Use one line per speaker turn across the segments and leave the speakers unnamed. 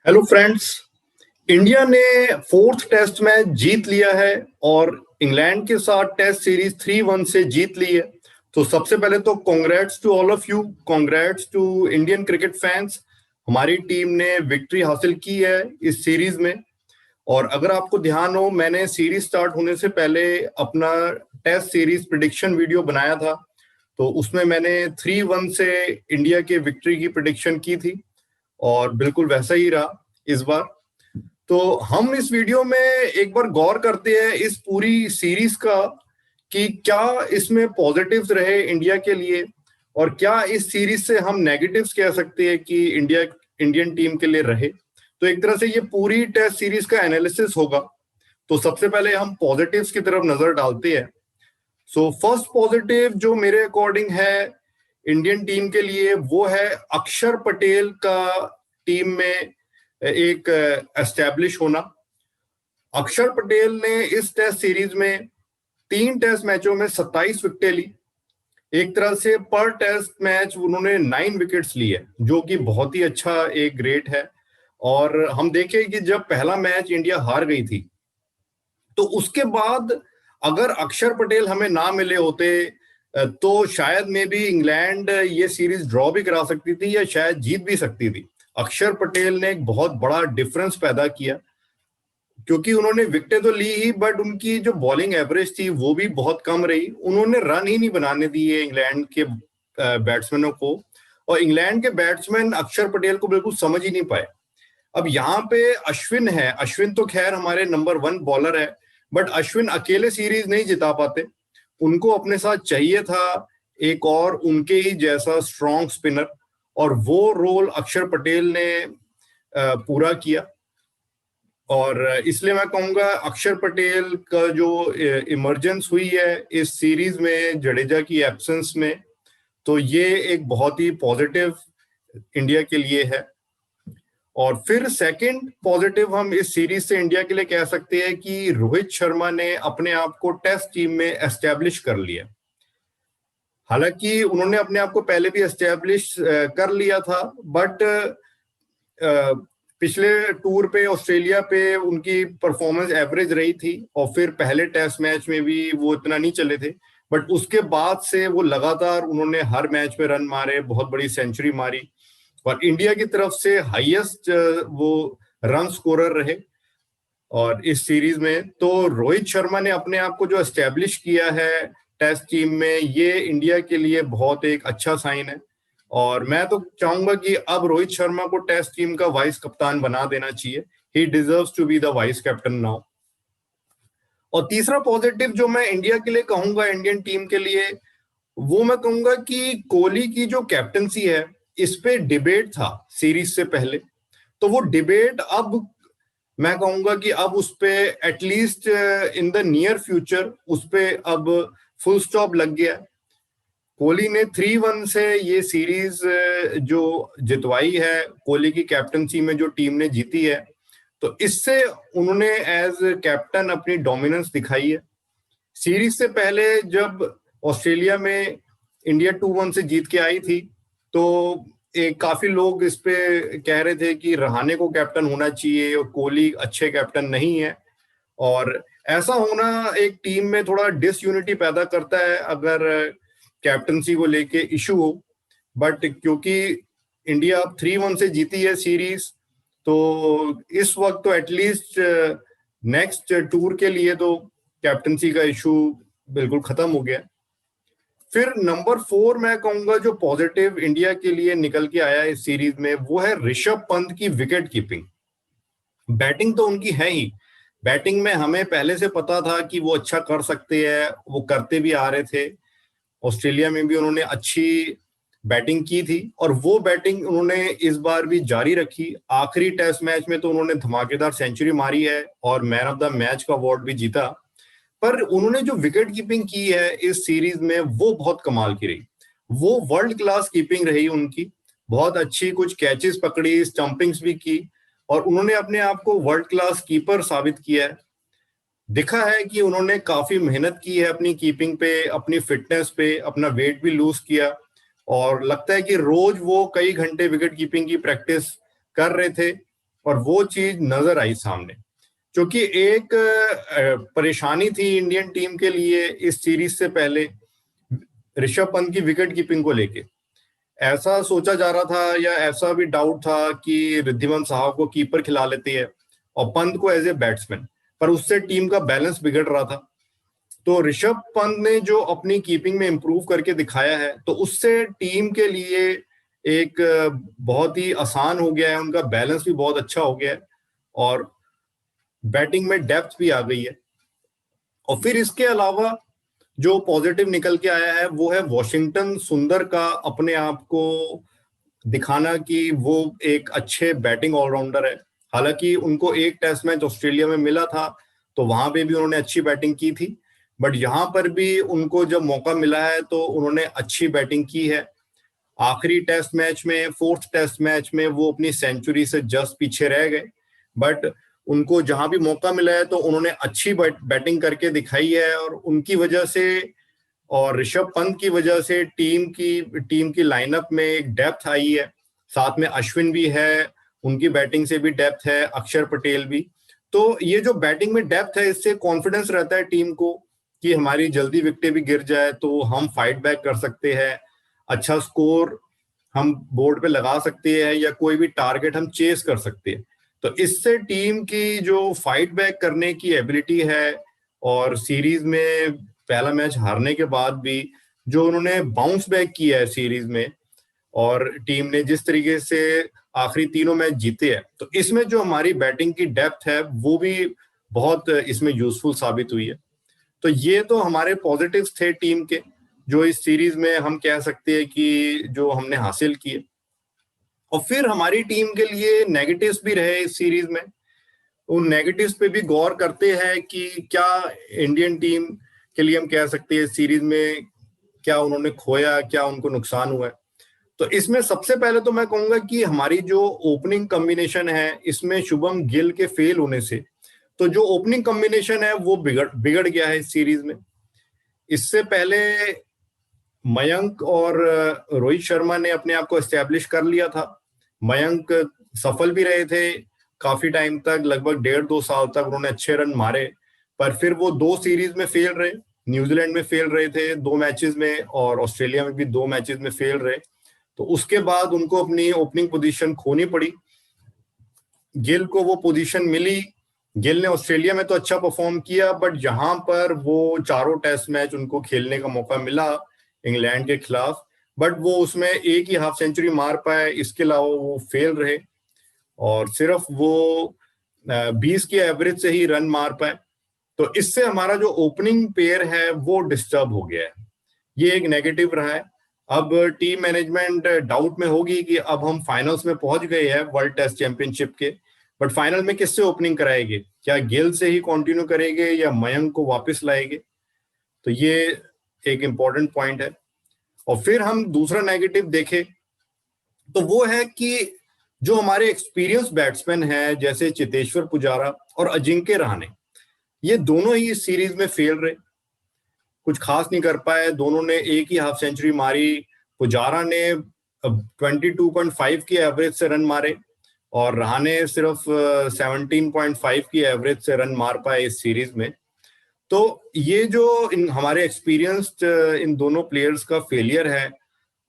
Hello friends. India ने fourth test match जीत लिया है और इंग्लैंड के साथ टेस्ट सीरीज 3-1 से जीत ली है। तो सबसे पहले तो congrats to all of you, congrats to Indian cricket fans. हमारी टीम ने विक्ट्री हासिल की है इस सीरीज में। और अगर आपको ध्यान हो, मैंने सीरीज स्टार्ट होने से पहले अपना टेस्ट सीरीज प्रिडिक्शन वीडियो बनाया था। तो उसमें मैंने 3-1 से इंडिया के विक्ट्री की प्रिडिक्शन की थी और बिल्कुल वैसा ही रहा इस बार। तो हम इस वीडियो में एक बार गौर करते हैं इस पूरी सीरीज का कि क्या इसमें पॉजिटिव्स रहे इंडिया के लिए और क्या इस सीरीज से हम नेगेटिव्स कह सकते हैं कि इंडियन टीम के लिए रहे। तो एक तरह से ये पूरी टेस्ट सीरीज का एनालिसिस होगा। तो सबसे पहले हम पॉजिटिव्स की तरफ नजर डालते हैं। सो फर्स्ट पॉजिटिव जो मेरे अकॉर्डिंग है इंडियन टीम के लिए, वो है अक्षर पटेल का टीम में एक एस्टैब्लिश होना। अक्षर पटेल ने इस टेस्ट सीरीज में 3 टेस्ट मैचों में 27 विकेटें ली। एक तरह से पर टेस्ट मैच उन्होंने 9 विकेट्स ली है, जो कि बहुत ही अच्छा एक रेट है। और हम देखें कि जब पहला मैच इंडिया हार गई थी, तो उसके बाद अगर अक्षर पटेल हमें ना मिले होते तो शायद में भी इंग्लैंड ये सीरीज ड्रॉ भी करा सकती थी या शायद जीत भी सकती थी। अक्षर पटेल ने एक बहुत बड़ा डिफरेंस पैदा किया, क्योंकि उन्होंने विकेटें तो ली ही, बट उनकी जो बॉलिंग एवरेज थी वो भी बहुत कम रही। उन्होंने रन ही नहीं बनाने दिए इंग्लैंड के बैट्समैनों को, और इंग्लैंड के बैट्समैन अक्षर पटेल को बिल्कुल समझ ही नहीं पाए। अब यहाँ पे अश्विन है, अश्विन तो खैर हमारे नंबर 1 बॉलर है, बट अश्विन अकेले सीरीज नहीं जिता पाते। उनको अपने साथ चाहिए था एक और उनके ही जैसा स्ट्रॉन्ग स्पिनर, और वो रोल अक्षर पटेल ने पूरा किया। और इसलिए मैं कहूंगा अक्षर पटेल का जो इमर्जेंस हुई है इस सीरीज में जडेजा की एब्सेंस में, तो ये एक बहुत ही पॉजिटिव इंडिया के लिए है। और फिर सेकंड पॉजिटिव हम इस सीरीज से इंडिया के लिए कह सकते हैं कि रोहित शर्मा ने अपने आप को टेस्ट टीम में एस्टेब्लिश कर लिया। हालांकि उन्होंने अपने आप को पहले भी एस्टेब्लिश कर लिया था, बट पिछले टूर पे ऑस्ट्रेलिया पे उनकी परफॉर्मेंस एवरेज रही थी, और फिर पहले टेस्ट मैच में भी वो इतना नहीं चले थे। बट उसके बाद से वो लगातार उन्होंने हर मैच में रन मारे, बहुत बड़ी सेंचुरी मारी, और इंडिया की तरफ से हाईएस्ट वो रन स्कोरर रहे। और इस सीरीज में तो रोहित शर्मा ने अपने आप को जो एस्टेब्लिश किया है टेस्ट टीम में, ये इंडिया के लिए बहुत एक अच्छा साइन है। और मैं तो चाहूंगा कि अब रोहित शर्मा को टेस्ट टीम का वाइस कप्तान बना देना चाहिए। He deserves to be the vice captain now. और तीसरा पॉजिटिव जो मैं इंडिया के लिए कहूंगा, इंडियन टीम के लिए, वो मैं कहूंगा कि कोहली की जो कैप्टनसी है, इस पे डिबेट था सीरीज से पहले। तो वो डिबेट अब मैं कहूंगा कि अब उस पे at least in the near future उस पे अब फुल स्टॉप लग गया। कोहली ने 3-1 से ये सीरीज जो जितवाई है, कोहली की कैप्टनसी में जो टीम ने जीती है, तो इससे उन्होंने एज कैप्टन अपनी डोमिनेंस दिखाई है। सीरीज से पहले जब ऑस्ट्रेलिया में इंडिया 2-1 से जीत के आई थी, तो एक काफी लोग इस पे कह रहे थे कि रहाणे को कैप्टन होना चाहिए और कोहली अच्छे कैप्टन नहीं है। और ऐसा होना एक टीम में थोड़ा डिसयूनिटी पैदा करता है अगर कैप्टनसी को लेके इशू हो। बट क्योंकि इंडिया अब 3-1 से जीती है सीरीज, तो इस वक्त तो एटलीस्ट नेक्स्ट टूर के लिए तो कैप्टनसी का इशू बिल्कुल खत्म हो गया। फिर नंबर 4 मैं कहूंगा जो पॉजिटिव इंडिया के लिए निकल के आया इस सीरीज में, वो है ऋषभ पंत की विकेट कीपिंग। बैटिंग तो उनकी है ही, बैटिंग में हमें पहले से पता था कि वो अच्छा कर सकते हैं, वो करते भी आ रहे थे। ऑस्ट्रेलिया में भी उन्होंने अच्छी बैटिंग की थी, और वो बैटिंग उन्होंने इस बार भी जारी रखी। आखिरी टेस्ट मैच में तो उन्होंने धमाकेदार सेंचुरी मारी है और मैन ऑफ द मैच का अवार्ड भी जीता। पर उन्होंने जो विकेट कीपिंग की है इस सीरीज में, वो बहुत कमाल की रही। वो वर्ल्ड क्लास कीपिंग रही उनकी, बहुत अच्छी कुछ कैचेस पकड़ी, स्टंपिंग्स भी की, और उन्होंने अपने आप को वर्ल्ड क्लास कीपर साबित किया है। दिखा है कि उन्होंने काफी मेहनत की है अपनी कीपिंग पे, अपनी फिटनेस पे, अपना वेट भी लूज किया, और लगता है कि रोज वो कई घंटे विकेट कीपिंग की प्रैक्टिस कर रहे थे। और वो चीज नजर आई सामने, क्योंकि एक परेशानी थी इंडियन टीम के लिए इस सीरीज से पहले ऋषभ पंत की विकेट कीपिंग को लेके। ऐसा सोचा जा रहा था या ऐसा भी डाउट था कि रिद्धिमान साहा को कीपर खिला लेती है और पंत को एज ए बैट्समैन, पर उससे टीम का बैलेंस बिगड़ रहा था। तो ऋषभ पंत ने जो अपनी कीपिंग में इंप्रूव करके दिखाया है, तो उससे टीम के लिए एक बहुत ही आसान हो गया है, उनका बैलेंस भी बहुत अच्छा हो गया है और बैटिंग में डेप्थ भी आ गई है। और फिर इसके अलावा जो पॉजिटिव निकल के आया है वो है वॉशिंगटन सुंदर का अपने आप को दिखाना कि वो एक अच्छे बैटिंग ऑलराउंडर है। हालांकि उनको एक टेस्ट मैच ऑस्ट्रेलिया में मिला था, तो वहां पे भी उन्होंने अच्छी बैटिंग की थी, बट यहां पर भी उनको जब मौका मिला है तो उन्होंने अच्छी बैटिंग की है। आखिरी टेस्ट मैच में, फोर्थ टेस्ट मैच में वो अपनी सेंचुरी से जस्ट पीछे रह गए, बट उनको जहां भी मौका मिला है तो उन्होंने अच्छी बैटिंग करके दिखाई है। और उनकी वजह से और ऋषभ पंत की वजह से टीम की लाइनअप में एक डेप्थ आई है। साथ में अश्विन भी है, उनकी बैटिंग से भी डेप्थ है, अक्षर पटेल भी। तो ये जो बैटिंग में डेप्थ है, इससे कॉन्फिडेंस रहता है टीम को कि हमारी जल्दी विकेटें भी गिर जाए तो हम फाइट बैक कर सकते हैं, अच्छा स्कोर हम बोर्ड पे लगा सकते हैं या कोई भी टारगेट हम चेस कर सकते हैं। तो इससे टीम की जो फाइट बैक करने की एबिलिटी है, और सीरीज में पहला मैच हारने के बाद भी जो उन्होंने बाउंस बैक किया है सीरीज में, और टीम ने जिस तरीके से आखिरी तीनों मैच जीते हैं, तो इसमें जो हमारी बैटिंग की डेप्थ है वो भी बहुत इसमें यूजफुल साबित हुई है। तो ये तो हमारे पॉजिटिव्स थे टीम के, जो इस सीरीज में हम कह सकते हैं कि जो हमने हासिल किए। और फिर हमारी टीम के लिए नेगेटिव्स भी रहे इस सीरीज में। उन नेगेटिव्स पे भी गौर करते हैं कि क्या इंडियन टीम के लिए हम कह सकते हैं सीरीज में क्या उन्होंने खोया, क्या उनको नुकसान हुआ है। तो इसमें सबसे पहले तो मैं कहूंगा कि हमारी जो ओपनिंग कॉम्बिनेशन है, इसमें शुभम गिल के फेल होने से तो जो ओपनिंग कॉम्बिनेशन है वो बिगड़ गया है इस सीरीज में। इससे पहले मयंक और रोहित शर्मा ने अपने आप को एस्टेब्लिश कर लिया था। मयंक सफल भी रहे थे काफी टाइम तक, लगभग 1.5-2 साल तक उन्होंने अच्छे रन मारे, पर फिर वो 2 सीरीज में फेल रहे। न्यूजीलैंड में फेल रहे थे 2 मैचेस में, और ऑस्ट्रेलिया में भी 2 मैचेस में फेल रहे। तो उसके बाद उनको अपनी ओपनिंग पोजीशन खोनी पड़ी। गिल को वो पोजीशन मिली। गिल ने ऑस्ट्रेलिया में तो अच्छा परफॉर्म किया, बट जहां पर वो चारों टेस्ट मैच उनको खेलने का मौका मिला इंग्लैंड के खिलाफ, बट वो उसमें एक ही हाफ सेंचुरी मार पाए, इसके अलावा वो फेल रहे और सिर्फ वो 20 के एवरेज से ही रन मार पाए। तो इससे हमारा जो ओपनिंग पेयर है वो डिस्टर्ब हो गया है, ये एक नेगेटिव रहा है। अब टीम मैनेजमेंट डाउट में होगी कि अब हम फाइनल्स में पहुंच गए हैं वर्ल्ड टेस्ट चैंपियनशिप के, बट फाइनल में किससे ओपनिंग कराएंगे? क्या गिल से ही कंटिन्यू करेंगे या मयंक को वापस लाएंगे? तो ये एक इंपॉर्टेंट पॉइंट है। और फिर हम दूसरा नेगेटिव देखें तो वो है कि जो हमारे एक्सपीरियंस बैट्समैन हैं जैसे चेतेश्वर पुजारा और अजिंक्य रहाणे, ये दोनों ही इस सीरीज में फेल रहे, कुछ खास नहीं कर पाए। दोनों ने एक ही हाफ सेंचुरी मारी। पुजारा ने 22.5 की एवरेज से रन मारे और रहाणे सिर्फ 17.5 की एवरेज से रन मार पाए इस सीरीज में। तो ये जो हमारे एक्सपीरियंस्ड इन दोनों प्लेयर्स का फेलियर है,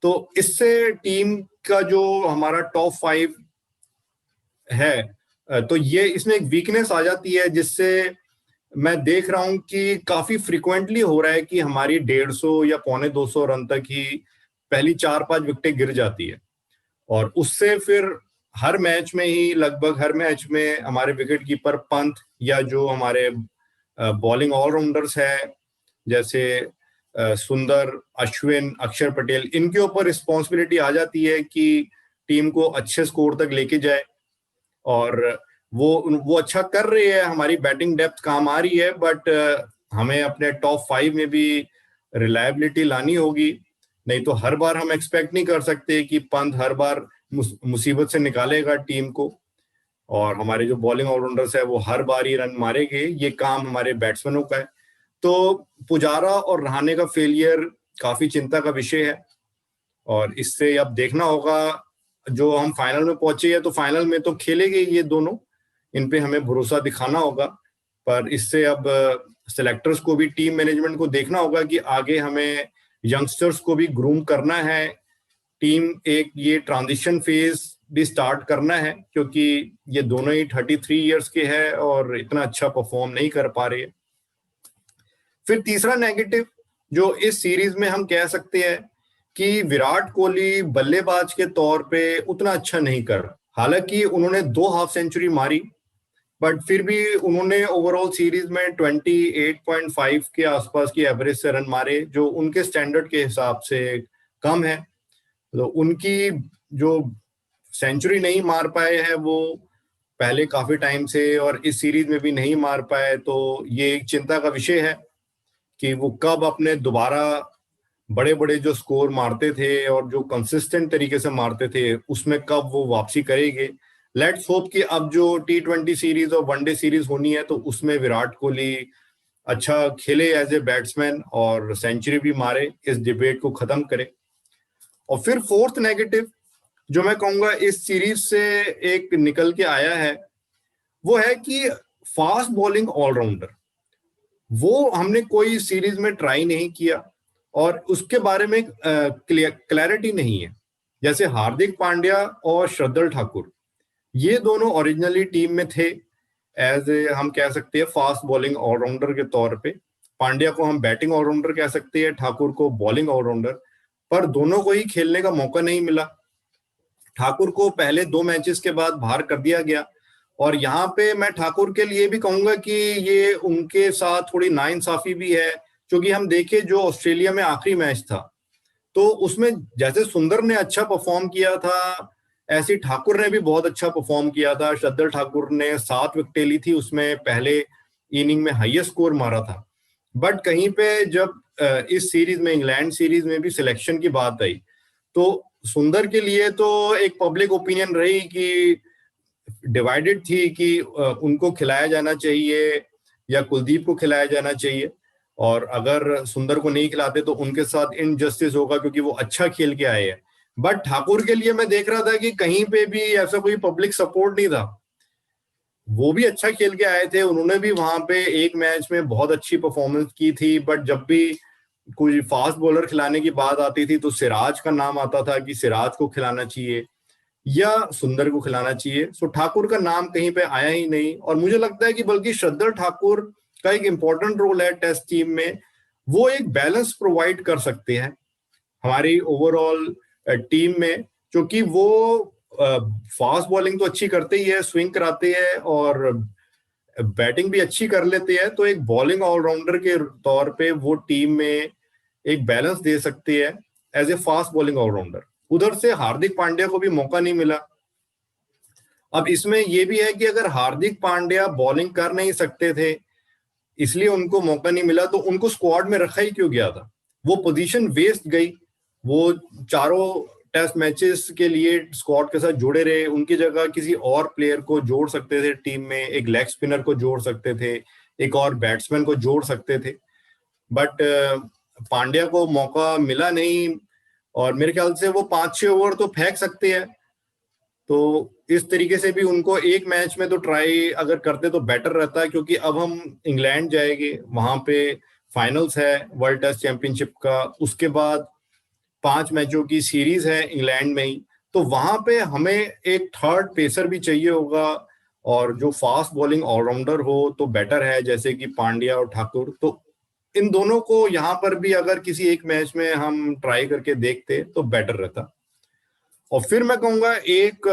तो इससे टीम का जो हमारा टॉप 5 है, तो ये इसमें एक वीकनेस आ जाती है, जिससे मैं देख रहा हूं कि काफी फ्रिक्वेंटली हो रहा है कि हमारी 150 या 250 रन तक ही पहली 4-5 विकेटें गिर जाती है, और उससे फिर हर मैच में ही, लगभग हर मैच में हमारे विकेट कीपर पंत या जो हमारे बॉलिंग ऑलराउंडर्स है जैसे सुंदर, अश्विन, अक्षर पटेल, इनके ऊपर रिस्पॉन्सिबिलिटी आ जाती है कि टीम को अच्छे स्कोर तक लेके जाए। और वो अच्छा कर रही है, हमारी बैटिंग डेप्थ काम आ रही है, बट हमें अपने टॉप 5 में भी रिलायबिलिटी लानी होगी। नहीं तो हर बार हम एक्सपेक्ट नहीं कर सकते कि पंत हर बार मुसीबत से निकालेगा टीम को, और हमारे जो बॉलिंग ऑलराउंडर्स है वो हर बार ही रन मारेंगे। ये काम हमारे बैट्समैनों का है। तो पुजारा और रहाणे का फेलियर काफी चिंता का विषय है, और इससे अब देखना होगा जो हम फाइनल में पहुंचे हैं तो फाइनल में तो खेलेंगे ये दोनों, इन पे हमें भरोसा दिखाना होगा। पर इससे अब सिलेक्टर्स को भी, टीम मैनेजमेंट को देखना होगा कि आगे हमें यंगस्टर्स को भी ग्रूम करना है, टीम एक ये ट्रांजिशन फेज भी स्टार्ट करना है, क्योंकि ये दोनों ही 33 इयर्स के हैं और इतना अच्छा परफॉर्म नहीं कर पा रहे। फिर तीसरा नेगेटिव जो इस सीरीज में हम कह सकते हैं कि विराट कोहली बल्लेबाज के तौर पे उतना अच्छा नहीं कर रहा। हालांकि उन्होंने 2 हाफ सेंचुरी मारी, बट फिर भी उन्होंने ओवरऑल सीरीज में 28.5 के आसपास की एवरेज से रन मारे, जो उनके स्टैंडर्ड के हिसाब से कम है। तो उनकी जो सेंचुरी नहीं मार पाए हैं वो पहले काफी टाइम से, और इस सीरीज में भी नहीं मार पाए, तो ये एक चिंता का विषय है कि वो कब अपने दोबारा बड़े बड़े जो स्कोर मारते थे और जो कंसिस्टेंट तरीके से मारते थे उसमें कब वो वापसी करेंगे। लेट्स होप कि अब जो T20 सीरीज और वनडे सीरीज होनी है तो उसमें विराट कोहली अच्छा खेले एज ए बैट्समैन और सेंचुरी भी मारे, इस डिबेट को खत्म करे। और फिर फोर्थ नेगेटिव जो मैं कहूंगा इस सीरीज से एक निकल के आया है, वो है कि फास्ट बॉलिंग ऑलराउंडर वो हमने कोई सीरीज में ट्राई नहीं किया और उसके बारे में क्लैरिटी नहीं है। जैसे हार्दिक पांड्या और श्रद्धल ठाकुर, ये दोनों ओरिजिनली टीम में थे एज ए, हम कह सकते हैं फास्ट बॉलिंग ऑलराउंडर के तौर पे। पांड्या को हम बैटिंग ऑलराउंडर कह सकते हैं, ठाकुर को बॉलिंग ऑलराउंडर, पर दोनों को ही खेलने का मौका नहीं मिला। ठाकुर को पहले 2 मैचेस के बाद बाहर कर दिया गया, और यहाँ पे मैं ठाकुर के लिए भी कहूंगा कि ये उनके साथ थोड़ी नाइंसाफी भी है, क्योंकि हम देखे जो ऑस्ट्रेलिया में आखिरी मैच था तो उसमें जैसे सुंदर ने अच्छा परफॉर्म किया था, ऐसे ठाकुर ने भी बहुत अच्छा परफॉर्म किया था। श्रद्धल ठाकुर ने 7 विकेटें ली थी, उसमें पहले इनिंग में हाईएस्ट स्कोर मारा था। बट कहीं पे जब इस सीरीज में, इंग्लैंड सीरीज में भी सिलेक्शन की बात आई तो सुंदर के लिए तो एक पब्लिक ओपिनियन रही कि डिवाइडेड थी कि उनको खिलाया जाना चाहिए या कुलदीप को खिलाया जाना चाहिए, और अगर सुंदर को नहीं खिलाते तो उनके साथ इनजस्टिस होगा क्योंकि वो अच्छा खेल के आए हैं। बट ठाकुर के लिए मैं देख रहा था कि कहीं पे भी ऐसा कोई पब्लिक सपोर्ट नहीं था, वो भी अच्छा खेल के आए थे, उन्होंने भी वहां पे एक मैच में बहुत अच्छी परफॉर्मेंस की थी। बट जब भी कोई फास्ट बॉलर खिलाने की बात आती थी तो सिराज का नाम आता था कि सिराज को खिलाना चाहिए या सुंदर को खिलाना चाहिए। सो ठाकुर का नाम कहीं पे आया ही नहीं, और मुझे लगता है कि बल्कि श्रद्धल ठाकुर का एक इंपॉर्टेंट रोल है टेस्ट टीम में। वो एक बैलेंस प्रोवाइड कर सकते हैं हमारी ओवरऑल टीम में, क्योंकि वो फास्ट बॉलिंग तो अच्छी करते ही है, स्विंग कराते हैं और बैटिंग भी अच्छी कर लेते हैं, तो एक बॉलिंग ऑलराउंडर के तौर पे वो टीम में एक बैलेंस दे सकते हैं as a fast bowling allrounder. उधर से हार्दिक पांड्या को भी मौका नहीं मिला। अब इसमें यह भी है कि अगर हार्दिक पांड्या बॉलिंग कर नहीं सकते थे इसलिए उनको मौका नहीं मिला, तो उनको स्क्वाड में रखा ही क्यों गया था? वो पोजीशन वेस्ट गई। वो चारों टेस्ट मैचेस के लिए स्क्वाड के साथ जुड़े रहे, उनकी जगह किसी और प्लेयर को जोड़ सकते थे टीम में, एक लेग स्पिनर को जोड़ सकते थे, एक और बैट्समैन को जोड़ सकते थे। बट पांड्या को मौका मिला नहीं, और मेरे ख्याल से वो 5-6 ओवर तो फेंक सकते हैं, तो इस तरीके से भी उनको एक मैच में तो ट्राई अगर करते तो बेटर रहता है, क्योंकि अब हम इंग्लैंड जाएंगे, वहां पे फाइनल्स है वर्ल्ड टेस्ट चैंपियनशिप का, उसके बाद 5 मैचों की सीरीज है इंग्लैंड में ही, तो वहां पे हमें एक थर्ड पेसर भी चाहिए होगा, और जो फास्ट बॉलिंग ऑलराउंडर हो तो बेटर है, जैसे कि पांड्या और ठाकुर। तो इन दोनों को यहाँ पर भी अगर किसी एक मैच में हम ट्राई करके देखते तो बेटर रहता। और फिर मैं कहूंगा एक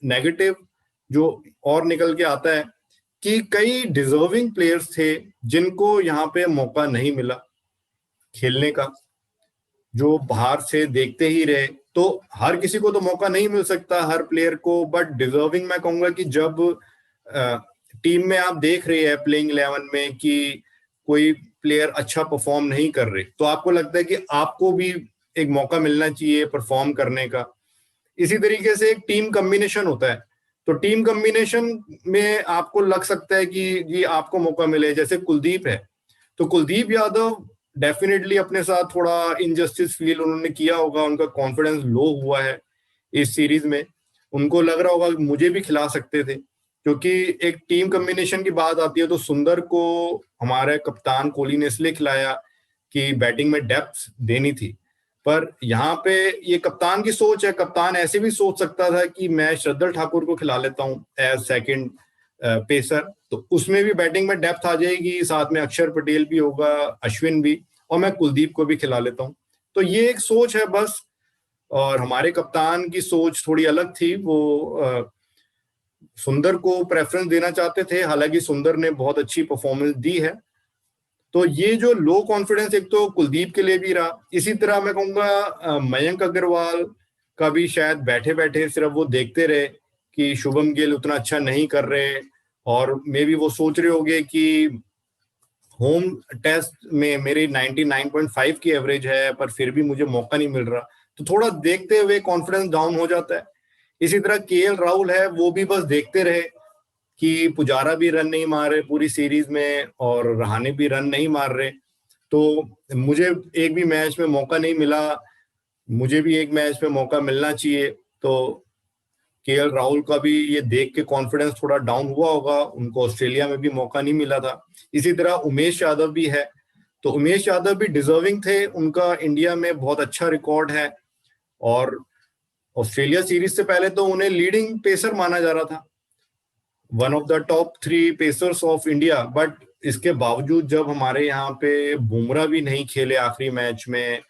नेगेटिव जो और निकल के आता है कि कई डिजर्विंग प्लेयर्स थे जिनको यहाँ पे मौका नहीं मिला खेलने का, जो बाहर से देखते ही रहे। तो हर किसी को तो मौका नहीं मिल सकता, हर प्लेयर को, बट डिजर्विंग मैं कहूंगा कि जब टीम में आप देख रहे हैं प्लेइंग 11 में कि कोई प्लेयर अच्छा परफॉर्म नहीं कर रहे, तो आपको लगता है कि आपको भी एक मौका मिलना चाहिए परफॉर्म करने का। इसी तरीके से एक टीम कॉम्बिनेशन होता है, तो टीम कॉम्बिनेशन में आपको लग सकता है कि जी आपको मौका मिले, जैसे कुलदीप है, तो कुलदीप यादव डेफिनेटली अपने साथ थोड़ा इनजस्टिस फील उन्होंने किया होगा, उनका कॉन्फिडेंस लो हुआ है, इस सीरीज में। उनको लग रहा होगा कि मुझे भी खिला सकते थे, क्योंकि एक टीम कॉम्बिनेशन की बात आती है तो सुंदर को हमारे कप्तान कोहली ने इसलिए खिलाया कि बैटिंग में डेप्थ देनी थी। पर यहाँ पे ये कप्तान की सोच है, कप्तान ऐसे भी सोच सकता था कि मैं श्रद्धल ठाकुर को खिला लेता हूँ एज सेकंड पेसर, तो उसमें भी बैटिंग में डेप्थ आ जाएगी, साथ में अक्षर पटेल भी होगा, अश्विन भी, और मैं कुलदीप को भी खिला लेता हूँ। तो ये एक सोच है बस। और हमारे कप्तान की सोच थोड़ी अलग थी, वो सुंदर को प्रेफरेंस देना चाहते थे, हालांकि सुंदर ने बहुत अच्छी परफॉर्मेंस दी है। तो ये जो लो कॉन्फिडेंस एक तो कुलदीप के लिए भी रहा, इसी तरह मैं कहूंगा मयंक अग्रवाल का भी शायद बैठे बैठे सिर्फ वो देखते रहे कि शुभम गिल उतना अच्छा नहीं कर रहे, और मे बी वो सोच रहे होंगे कि होम टेस्ट में मेरी 99.5 की एवरेज है पर फिर भी मुझे मौका नहीं मिल रहा, तो थोड़ा देखते हुए कॉन्फिडेंस डाउन हो जाता है। इसी तरह केएल राहुल है, वो भी बस देखते रहे कि पुजारा भी रन नहीं मार रहे पूरी सीरीज में और रहाणे भी रन नहीं मार रहे, तो मुझे एक भी मैच में मौका नहीं मिला, मुझे भी एक मैच में मौका मिलना चाहिए। तो केएल राहुल का भी ये देख के कॉन्फिडेंस थोड़ा डाउन हुआ होगा, उनको ऑस्ट्रेलिया में भी मौका नहीं मिला था। इसी तरह उमेश यादव भी है, तो उमेश यादव भी डिजर्विंग थे, उनका इंडिया में बहुत अच्छा रिकॉर्ड है, और ऑस्ट्रेलिया सीरीज से पहले तो उन्हें लीडिंग पेसर माना जा रहा था, one of the top 3 pacers of India. But इसके बावजूद जब हमारे यहाँ पे बुमराह भी नहीं खेले आखिरी मैच में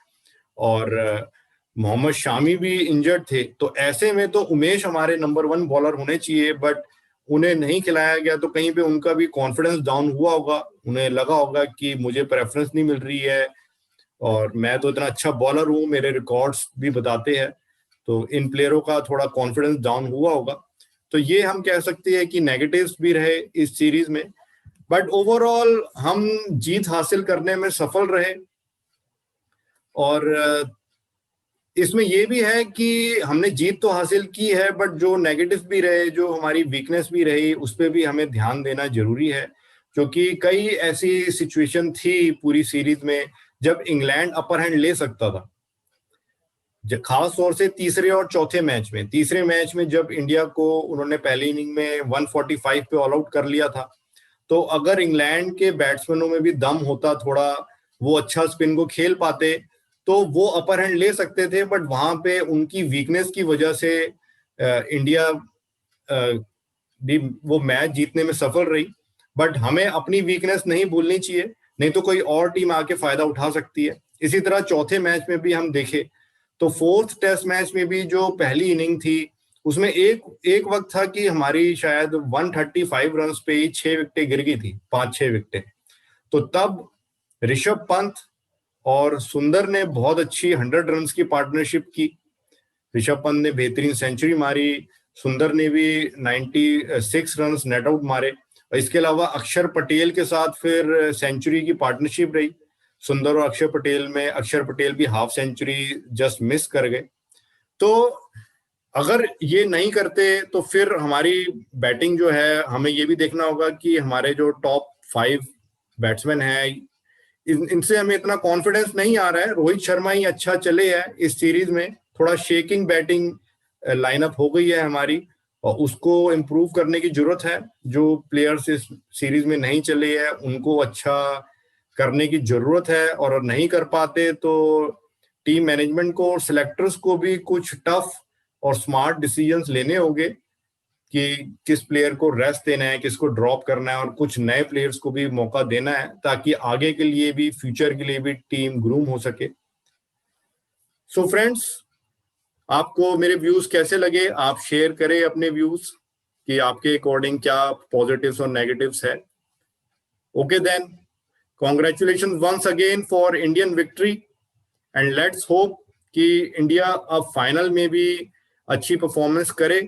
और मोहम्मद शामी भी इंजर्ड थे, तो ऐसे में तो उमेश हमारे नंबर 1 बॉलर होने चाहिए, बट उन्हें नहीं खिलाया गया, तो कहीं पे उनका भी कॉन्फिडेंस डाउन हुआ होगा, उन्हें लगा होगा कि मुझे प्रेफरेंस नहीं मिल रही है और मैं तो इतना अच्छा बॉलर हूँ, मेरे रिकॉर्ड्स भी बताते हैं, तो इन प्लेयरों का थोड़ा कॉन्फिडेंस डाउन हुआ होगा। तो ये हम कह सकते हैं कि नेगेटिव्स भी रहे इस सीरीज में, बट ओवरऑल हम जीत हासिल करने में सफल रहे। और इसमें ये भी है कि हमने जीत तो हासिल की है, बट जो नेगेटिव भी रहे, जो हमारी वीकनेस भी रही, उस पर भी हमें ध्यान देना जरूरी है, क्योंकि कई ऐसी सिचुएशन थी पूरी सीरीज में जब इंग्लैंड अपर हैंड ले सकता था, खास तौर से तीसरे और चौथे मैच में। तीसरे मैच में जब इंडिया को उन्होंने पहली इनिंग में 145 पे ऑल आउट कर लिया था, तो अगर इंग्लैंड के बैट्समैनों में भी दम होता थोड़ा, वो अच्छा स्पिन को खेल पाते, तो वो अपर हैंड ले सकते थे, बट वहां पे उनकी वीकनेस की वजह से इंडिया भी वो मैच जीतने में सफल रही। बट हमें अपनी वीकनेस नहीं भूलनी चाहिए, नहीं तो कोई और टीम आके फायदा उठा सकती है। इसी तरह चौथे मैच में भी हम देखे तो फोर्थ टेस्ट मैच में भी जो पहली इनिंग थी उसमें एक वक्त था कि हमारी शायद 135 रन पे ही 6 विकेटें गिर गई थी, 5-6 विकेटें। तो तब ऋषभ पंत और सुंदर ने बहुत अच्छी 100 रन की पार्टनरशिप की। ऋषभ पंत ने बेहतरीन सेंचुरी मारी, सुंदर ने भी 96 रन नेट आउट मारे, और इसके अलावा अक्षर पटेल के साथ फिर सेंचुरी की पार्टनरशिप रही। सुंदर और अक्षर पटेल में अक्षर पटेल भी हाफ सेंचुरी जस्ट मिस कर गए। तो अगर ये नहीं करते तो फिर हमारी बैटिंग जो है, हमें ये भी देखना होगा कि हमारे जो टॉप 5 बैट्समैन हैं, इनसे हमें इतना कॉन्फिडेंस नहीं आ रहा है। रोहित शर्मा ही अच्छा चले है इस सीरीज में, थोड़ा शेकिंग बैटिंग लाइनअप हो गई है हमारी, और उसको इम्प्रूव करने की जरूरत है। जो प्लेयर्स इस सीरीज में नहीं चले हैं उनको अच्छा करने की जरूरत है, और नहीं कर पाते तो टीम मैनेजमेंट को और सिलेक्टर्स को भी कुछ टफ और स्मार्ट डिसीजंस लेने होंगे कि किस प्लेयर को रेस्ट देना है, किसको ड्रॉप करना है, और कुछ नए प्लेयर्स को भी मौका देना है, ताकि आगे के लिए भी, फ्यूचर के लिए भी टीम ग्रूम हो सके। सो फ्रेंड्स, आपको मेरे व्यूज कैसे लगे? आप शेयर करें अपने व्यूज कि आपके अकॉर्डिंग क्या पॉजिटिव्स और नेगेटिव्स है। Okay then, congratulation once again for Indian victory, and let's hope कि इंडिया अब फाइनल में भी अच्छी परफॉर्मेंस करे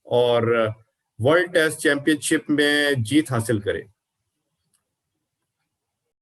और वर्ल्ड टेस्ट चैंपियनशिप में जीत हासिल करे।